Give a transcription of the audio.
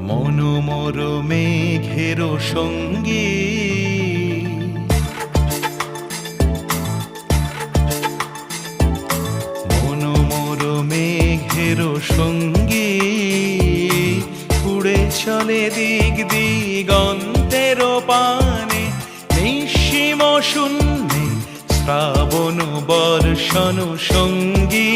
মনোমর মেঘের সঙ্গী মনোমর মেঘের সঙ্গী উড়ে চলে দিক দিগন্তের পানে নিঃসীম শূন্যে শ্রাবণ বর্ষণ সঙ্গী।